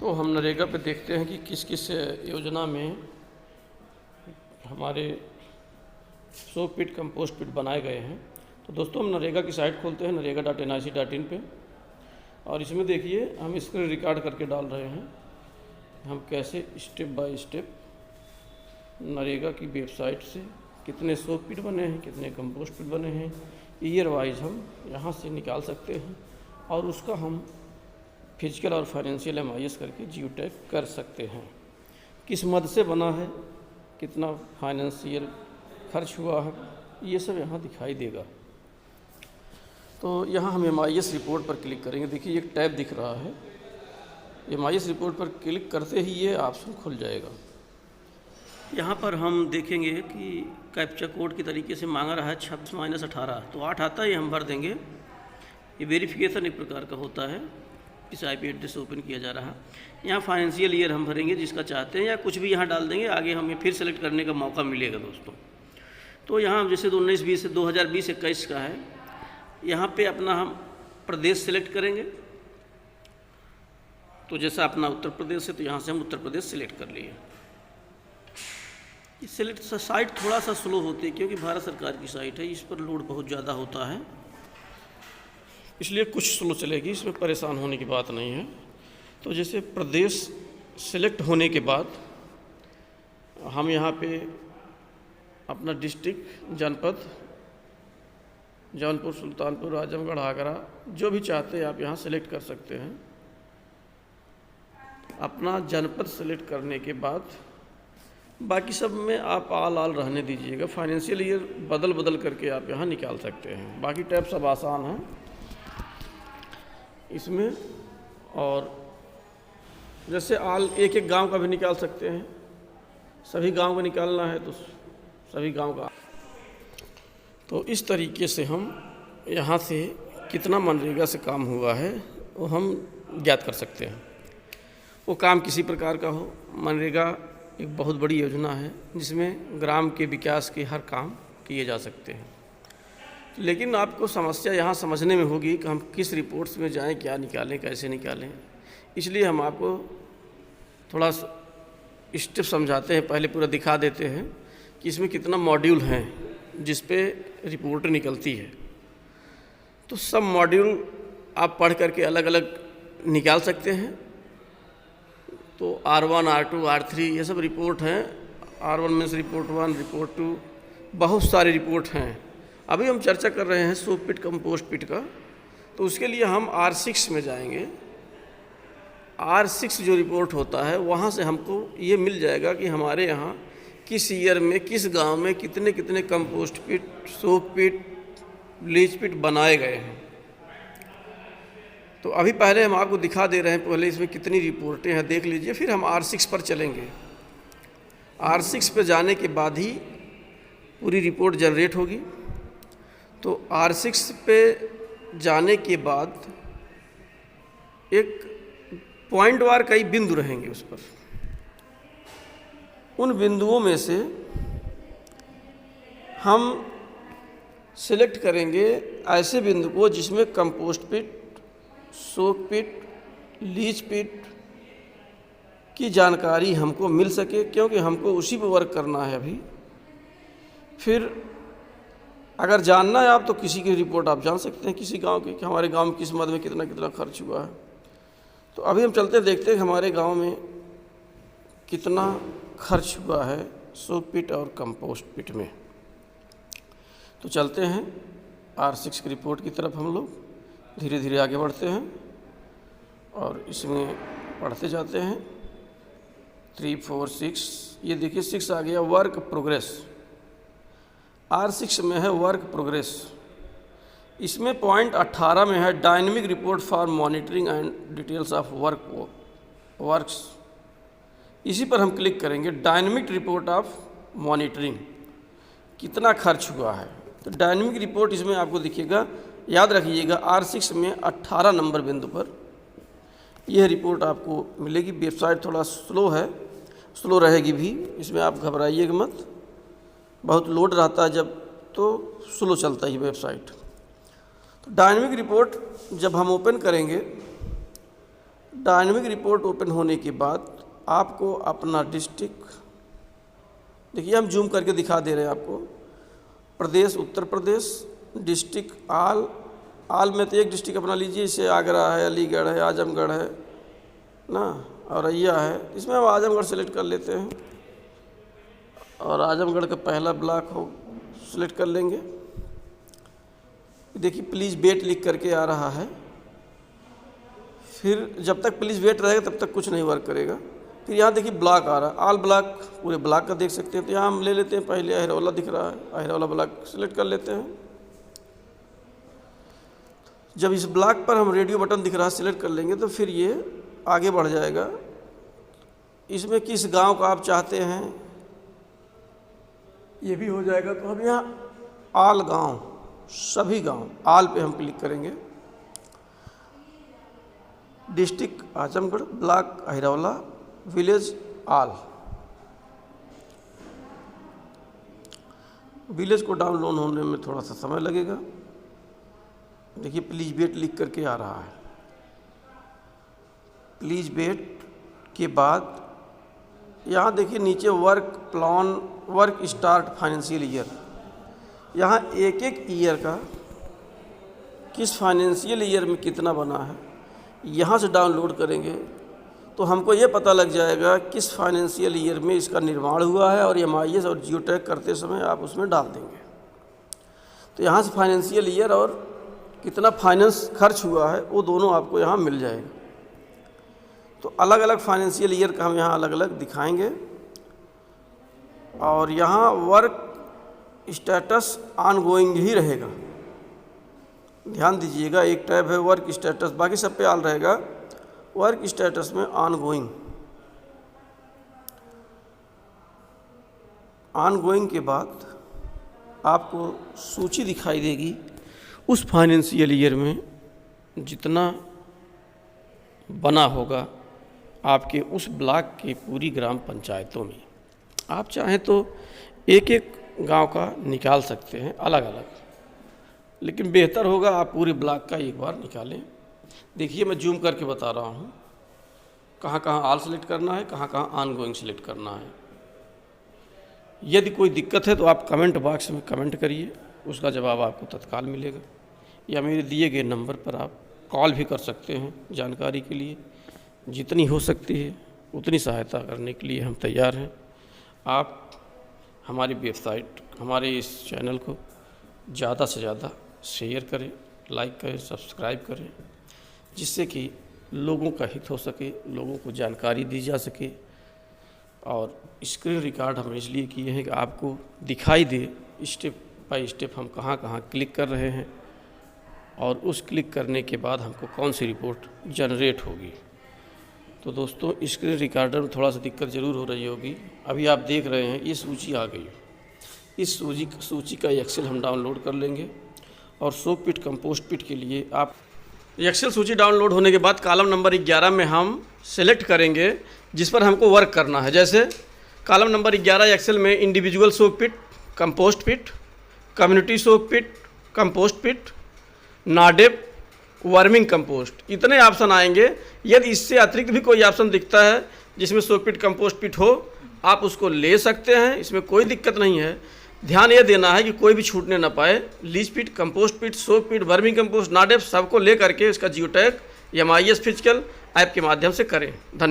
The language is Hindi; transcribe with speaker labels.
Speaker 1: तो हम नरेगा पे देखते हैं कि किस किस योजना में हमारे 100 पिट कंपोस्ट पिट बनाए गए हैं। तो दोस्तों हम नरेगा की साइट खोलते हैं narega.nic.in पे, और इसमें देखिए हम स्क्रीन रिकॉर्ड करके डाल रहे हैं हम कैसे स्टेप बाय स्टेप नरेगा की वेबसाइट से कितने 100 पिट बने हैं, कितने कंपोस्ट पिट बने हैं, ईयर वाइज हम यहाँ से निकाल सकते हैं और उसका हम फिजिकल और फाइनेंशियल MIS करके जियो टैग कर सकते हैं। किस मद से बना है, कितना फाइनेंशियल खर्च हुआ है, ये सब यहाँ दिखाई देगा। तो यहाँ हम MIS रिपोर्ट पर क्लिक करेंगे। देखिए एक टैब दिख रहा है, MIS रिपोर्ट पर क्लिक करते ही ये ऑप्शन खुल जाएगा। यहाँ पर हम देखेंगे कि कैप्चा कोड की तरीके से मांगा रहा है 26-18, तो 8 आता है, ये हम भर देंगे। ये वेरिफिकेशन एक प्रकार का होता है, इस IP एड्रेस से ओपन किया जा रहा है। यहाँ फाइनेंशियल ईयर हम भरेंगे जिसका चाहते हैं, या कुछ भी यहाँ डाल देंगे, आगे हमें फिर सेलेक्ट करने का मौका मिलेगा दोस्तों। तो यहाँ जैसे 19-20 से 2020-21 का है, यहाँ पे अपना हम प्रदेश सेलेक्ट करेंगे। तो जैसा अपना उत्तर प्रदेश है तो यहाँ से हम उत्तर प्रदेश सेलेक्ट कर लिए। इस सेलेक्ट साइट थोड़ा सा स्लो होती है क्योंकि भारत सरकार की साइट है, इस पर लोड बहुत ज़्यादा होता है, इसलिए कुछ स्लो चलेगी, इसमें परेशान होने की बात नहीं है। तो जैसे प्रदेश सेलेक्ट होने के बाद हम यहाँ पे अपना डिस्ट्रिक्ट, जनपद, जौनपुर, सुल्तानपुर, आजमगढ़, आगरा, जो भी चाहते हैं आप यहाँ सेलेक्ट कर सकते हैं। अपना जनपद सेलेक्ट करने के बाद बाकी सब में आप आल रहने दीजिएगा। फाइनेंशियल ईयर बदल बदल करके आप यहाँ निकाल सकते हैं। बाकी टैब सब आसान हैं इसमें। और जैसे आल एक एक गांव का भी निकाल सकते हैं, सभी गांव का निकालना है तो सभी गांव का। तो इस तरीके से हम यहाँ से कितना मनरेगा से काम हुआ है वो हम ज्ञात कर सकते हैं। वो काम किसी प्रकार का हो, मनरेगा एक बहुत बड़ी योजना है जिसमें ग्राम के विकास के हर काम किए जा सकते हैं। लेकिन आपको समस्या यहाँ समझने में होगी कि हम किस रिपोर्ट्स में जाएं, क्या निकालें, कैसे निकालें। इसलिए हम आपको थोड़ा स्टेप समझाते हैं, पहले पूरा दिखा देते हैं कि इसमें कितना मॉड्यूल हैं जिस पे रिपोर्ट निकलती है। तो सब मॉड्यूल आप पढ़ करके अलग अलग निकाल सकते हैं। तो R1, R2, R3 ये सब रिपोर्ट हैं। R1 मीन्स रिपोर्ट 1, रिपोर्ट 2, बहुत सारे रिपोर्ट हैं। अभी हम चर्चा कर रहे हैं 100 पिट कंपोस्ट पिट का, तो उसके लिए हम R6 में जाएंगे। R6 जो रिपोर्ट होता है वहाँ से हमको ये मिल जाएगा कि हमारे यहाँ किस ईयर में किस गांव में कितने कितने कंपोस्ट पिट, सोक पिट, लीच पिट बनाए गए हैं। तो अभी पहले हम आपको दिखा दे रहे हैं पहले इसमें कितनी रिपोर्टें हैं, देख लीजिए। फिर हम R6 पर चलेंगे। R6 पे जाने के बाद ही पूरी रिपोर्ट जनरेट होगी। तो R6 पे जाने के बाद एक पॉइंट वार कई बिंदु रहेंगे उस पर। उन बिंदुओं में से हम सिलेक्ट करेंगे ऐसे बिंदु को जिसमें कंपोस्ट पिट, सोक पिट, लीच पिट की जानकारी हमको मिल सके, क्योंकि हमको उसी पर वर्क करना है अभी। फिर अगर जानना है आप तो किसी की रिपोर्ट आप जान सकते हैं, किसी गांव की, कि हमारे गांव में किस मद में कितना कितना खर्च हुआ है। तो अभी हम चलते देखते हैं हमारे गांव में कितना खर्च हुआ है सोक पिट और कंपोस्ट पिट में। तो चलते हैं R6 की रिपोर्ट की तरफ। हम लोग धीरे धीरे आगे बढ़ते हैं और इसमें पढ़ते जाते हैं। 3, 4, 6, ये देखिए 6 आ गया, वर्क प्रोग्रेस। R6 में है वर्क प्रोग्रेस। इसमें पॉइंट 18 में है dynamic report for monitoring and details of works. इसी पर हम क्लिक करेंगे। डायनेमिक रिपोर्ट ऑफ मॉनिटरिंग, कितना खर्च हुआ है। तो डायनेमिक रिपोर्ट इसमें आपको दिखेगा, याद रखिएगा R6 में 18 नंबर बिंदु पर यह रिपोर्ट आपको मिलेगी। वेबसाइट थोड़ा स्लो है, स्लो रहेगी भी, इसमें आप घबराइएगा मत। बहुत लोड रहता है जब तो स्लो चलता है वेबसाइट। तो डायनेमिक रिपोर्ट जब हम ओपन करेंगे डायनेमिक रिपोर्ट ओपन होने के बाद आपको अपना डिस्ट्रिक्ट, देखिए हम जूम करके दिखा दे रहे हैं आपको, प्रदेश उत्तर प्रदेश, डिस्ट्रिक्ट आल में तो एक डिस्ट्रिक्ट अपना लीजिए, जैसे आगरा है, अलीगढ़ है, आजमगढ़ है ना, औरैया है। इसमें हम आजमगढ़ सेलेक्ट कर लेते हैं और आजमगढ़ का पहला ब्लॉक हो सेलेक्ट कर लेंगे। देखिए प्लीज़ वेट लिख करके आ रहा है। फिर जब तक प्लीज़ वेट रहेगा तब तक कुछ नहीं वर्क करेगा। फिर यहाँ देखिए ब्लॉक आ रहा है, ऑल ब्लॉक, पूरे ब्लॉक का देख सकते हैं। तो यहाँ हम ले लेते हैं, पहले अहिरौला दिख रहा है, अहिरौला ब्लॉक सेलेक्ट कर लेते हैं। जब इस ब्लॉक पर हम रेडियो बटन दिख रहा है सेलेक्ट कर लेंगे तो फिर ये आगे बढ़ जाएगा। इसमें किस गांव का आप चाहते हैं ये भी हो जाएगा। तो हम यहाँ आल गांव, सभी गांव, आल पे हम क्लिक करेंगे। District Azamgarh, block Ahiraula, village all. Village को डाउनलोड होने में थोड़ा सा समय लगेगा। देखिए प्लीज़ वेट लिख करके आ रहा है। प्लीज़ वेट के बाद यहाँ देखिए नीचे work plan, work start financial year, यहाँ एक एक ईयर का किस फाइनेंशियल ईयर में कितना बना है यहाँ से डाउनलोड करेंगे तो हमको ये पता लग जाएगा किस फाइनेंशियल ईयर में इसका निर्माण हुआ है। और MIS और जियो टैग करते समय आप उसमें डाल देंगे तो यहाँ से फाइनेंशियल ईयर और कितना फाइनेंस खर्च हुआ है वो दोनों आपको यहाँ मिल जाएगा। तो अलग अलग फाइनेंशियल ईयर का हम यहाँ अलग अलग दिखाएंगे। और यहाँ वर्क स्टेटस ऑनगोइंग ही रहेगा, ध्यान दीजिएगा। एक टैब है वर्क स्टेटस, बाकी सब पे ऑल रहेगा। वर्क स्टेटस में ऑनगोइंग, ऑनगोइंग के बाद आपको सूची दिखाई देगी उस फाइनेंशियल ईयर में जितना बना होगा आपके उस ब्लॉक की पूरी ग्राम पंचायतों में। आप चाहें तो एक एक गांव का निकाल सकते हैं अलग अलग, लेकिन बेहतर होगा आप पूरे ब्लॉक का एक बार निकालें। देखिए मैं जूम करके बता रहा हूँ कहाँ कहाँ ऑल सेलेक्ट करना है, कहाँ कहाँ ऑनगोइंग सेलेक्ट करना है। यदि कोई दिक्कत है तो आप कमेंट बॉक्स में कमेंट करिए, उसका जवाब आपको तत्काल मिलेगा। या मेरे दिए गए नंबर पर आप कॉल भी कर सकते हैं जानकारी के लिए। जितनी हो सकती है उतनी सहायता करने के लिए हम तैयार हैं। आप हमारी वेबसाइट, हमारे इस चैनल को ज़्यादा से ज़्यादा शेयर करें, लाइक करें, सब्सक्राइब करें, जिससे कि लोगों का हित हो सके, लोगों को जानकारी दी जा सके। और स्क्रीन रिकॉर्ड हम इसलिए किए हैं कि आपको दिखाई दे स्टेप बाय स्टेप हम कहाँ कहाँ क्लिक कर रहे हैं और उस क्लिक करने के बाद हमको कौन सी रिपोर्ट जनरेट होगी। तो दोस्तों स्क्रीन रिकॉर्डर में थोड़ा सा दिक्कत ज़रूर हो रही होगी। अभी आप देख रहे हैं ये सूची आ गई। इस सूची का एक्सेल हम डाउनलोड कर लेंगे। और सोक पिट कंपोस्ट पिट के लिए आप एक्सेल सूची डाउनलोड होने के बाद कॉलम नंबर 11 में हम सेलेक्ट करेंगे जिस पर हमको वर्क करना है। जैसे कॉलम नंबर 11 एक्सेल में individual soak pit, compost pit, community soak pit, compost pit, NADEP, vermi compost, इतने ऑप्शन आएंगे। यदि इससे अतिरिक्त भी कोई ऑप्शन दिखता है जिसमें सोक पिट कंपोस्ट पिट हो आप उसको ले सकते हैं, इसमें कोई दिक्कत नहीं है। ध्यान ये देना है कि कोई भी छूटने ना पाए। लीच पिट, कंपोस्ट पिट, सोक पिट, वर्मिंग कंपोस्ट, नाडेप सबको ले करके इसका geo tag MIS physical app के माध्यम से करें। धन्यवाद।